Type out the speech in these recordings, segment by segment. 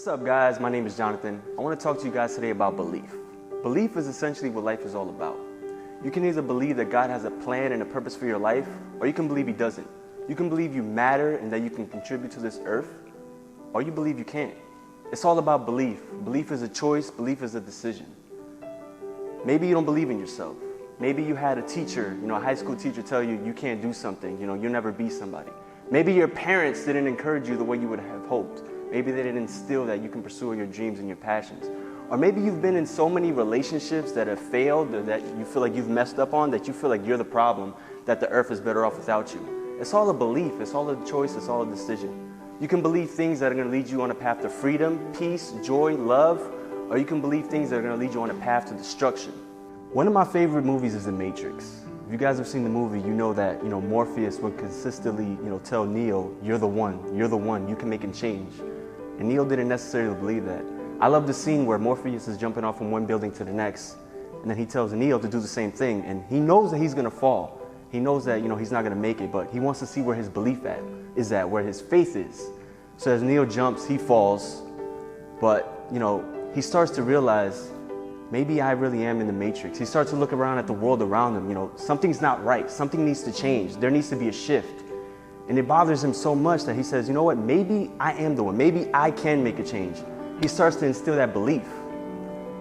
What's up, guys? My name is Jonathan. I want to talk to you guys today about belief. Belief is essentially what life is all about. You can either believe that God has a plan and a purpose for your life, or you can believe He doesn't. You can believe you matter and that you can contribute to this earth, or you believe you can't. It's all about belief. Belief is a choice. Belief is a decision. Maybe you don't believe in yourself. Maybe you had a teacher, a high school teacher tell you you can't do something, you'll never be somebody. Maybe your parents didn't encourage you the way you would have hoped. Maybe they didn't instill that you can pursue your dreams and your passions. Or maybe you've been in so many relationships that have failed or that you feel like you've messed up on, that you feel like you're the problem, that the earth is better off without you. It's all a belief, it's all a choice, it's all a decision. You can believe things that are going to lead you on a path to freedom, peace, joy, love, or you can believe things that are going to lead you on a path to destruction. One of my favorite movies is The Matrix. If you guys have seen the movie, you know that Morpheus would consistently tell Neo, you're the one, you can make a change. And Neo didn't necessarily believe that. I love the scene where Morpheus is jumping off from one building to the next, and then he tells Neo to do the same thing, and he knows that he's gonna fall. He knows that he's not gonna make it, but he wants to see where his belief is at, where his faith is. So as Neo jumps, he falls, but he starts to realize, maybe I really am in the Matrix. He starts to look around at the world around him. Something's not right. Something needs to change. There needs to be a shift. And it bothers him so much that he says, you know what, maybe I am the one. Maybe I can make a change. He starts to instill that belief.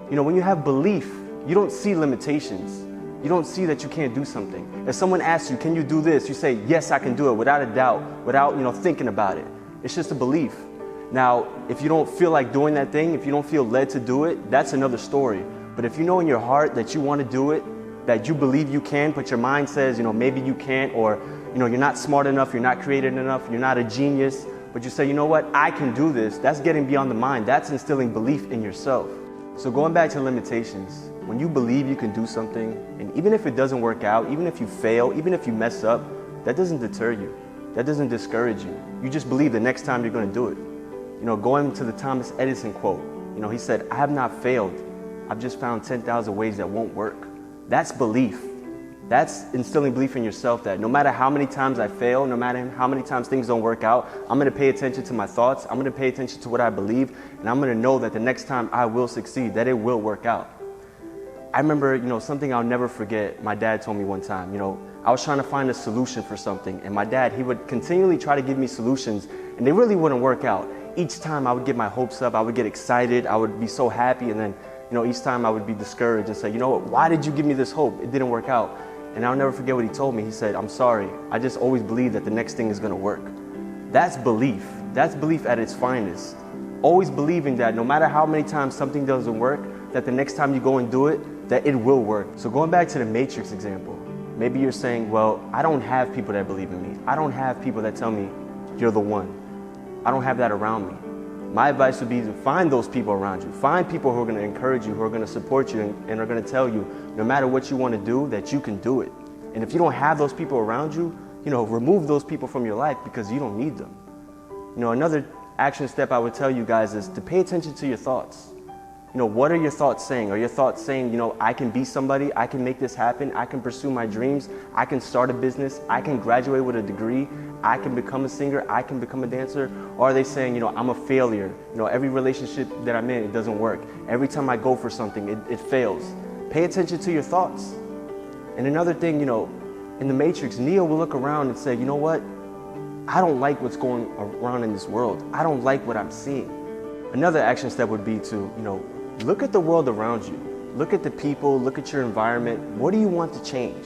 When you have belief, you don't see limitations. You don't see that you can't do something. If someone asks you, can you do this? You say, yes, I can do it without a doubt, without thinking about it. It's just a belief. Now, if you don't feel like doing that thing, if you don't feel led to do it, that's another story. But if you know in your heart that you want to do it, that you believe you can, but your mind says, maybe you can't, or you're not smart enough, you're not creative enough, you're not a genius, but you say, you know what, I can do this. That's getting beyond the mind. That's instilling belief in yourself. So going back to limitations, when you believe you can do something, and even if it doesn't work out, even if you fail, even if you mess up, that doesn't deter you. That doesn't discourage you. You just believe the next time you're going to do it. Going to the Thomas Edison quote, he said, I have not failed. I've just found 10,000 ways that won't work. That's belief. That's instilling belief in yourself that no matter how many times I fail, no matter how many times things don't work out, I'm going to pay attention to my thoughts. I'm going to pay attention to what I believe, and I'm going to know that the next time I will succeed, that it will work out. I remember, something I'll never forget. My dad told me one time, I was trying to find a solution for something, and my dad, he would continually try to give me solutions, and they really wouldn't work out. Each time I would get my hopes up, I would get excited, I would be so happy, and then each time I would be discouraged and say, why did you give me this hope? It didn't work out. And I'll never forget what he told me. He said, I'm sorry. I just always believe that the next thing is going to work. That's belief. That's belief at its finest. Always believing that no matter how many times something doesn't work, that the next time you go and do it, that it will work. So going back to the Matrix example, maybe you're saying, well, I don't have people that believe in me. I don't have people that tell me you're the one. I don't have that around me. My advice would be to find those people around you. Find people who are going to encourage you, who are going to support you, and are going to tell you, no matter what you want to do, that you can do it. And if you don't have those people around you, remove those people from your life because you don't need them. Another action step I would tell you guys is to pay attention to your thoughts. What are your thoughts saying? Are your thoughts saying, I can be somebody, I can make this happen, I can pursue my dreams, I can start a business, I can graduate with a degree, I can become a singer, I can become a dancer? Or are they saying, I'm a failure, every relationship that I'm in, it doesn't work. Every time I go for something, it fails. Pay attention to your thoughts. And another thing, in the Matrix, Neo will look around and say, you know what? I don't like what's going around in this world. I don't like what I'm seeing. Another action step would be to, look at the world around you. Look at the people, look at your environment. What do you want to change?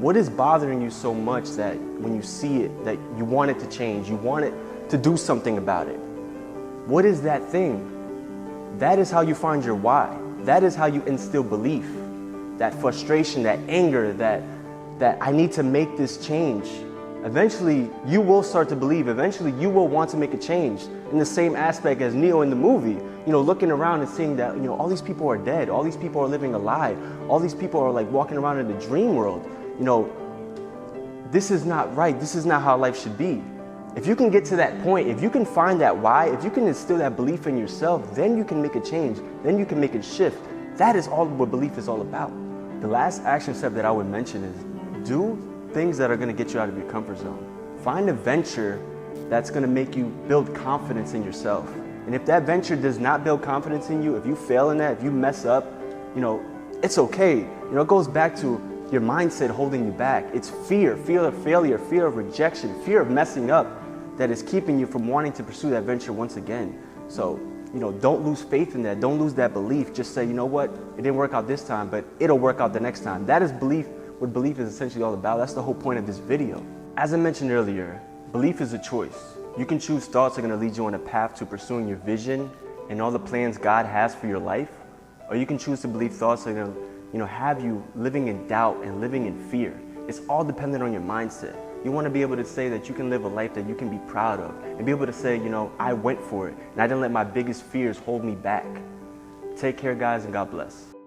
What is bothering you so much that when you see it, that you want it to change, you want it to do something about it? What is that thing? That is how you find your why. That is how you instill belief, that frustration, that anger, that I need to make this change. Eventually, you will start to believe. Eventually, you will want to make a change in the same aspect as Neo in the movie. Looking around and seeing that, all these people are dead. All these people are living a lie. All these people are like walking around in the dream world. This is not right. This is not how life should be. If you can get to that point, if you can find that why, if you can instill that belief in yourself, then you can make a change. Then you can make a shift. That is all what belief is all about. The last action step that I would mention is do things that are going to get you out of your comfort zone. Find a venture that's going to make you build confidence in yourself. And if that venture does not build confidence in you, if you fail in that, if you mess up, it's okay. It goes back to your mindset holding you back. It's fear of failure, fear of rejection, fear of messing up that is keeping you from wanting to pursue that venture once again. So, don't lose faith in that. Don't lose that belief. Just say, you know what? It didn't work out this time, but it'll work out the next time. That is belief, what belief is essentially all about. That's the whole point of this video. As I mentioned earlier, belief is a choice. You can choose thoughts that are going to lead you on a path to pursuing your vision and all the plans God has for your life, or you can choose to believe thoughts that are going to have you living in doubt and living in fear. It's all dependent on your mindset. You want to be able to say that you can live a life that you can be proud of and be able to say, I went for it and I didn't let my biggest fears hold me back. Take care, guys, and God bless.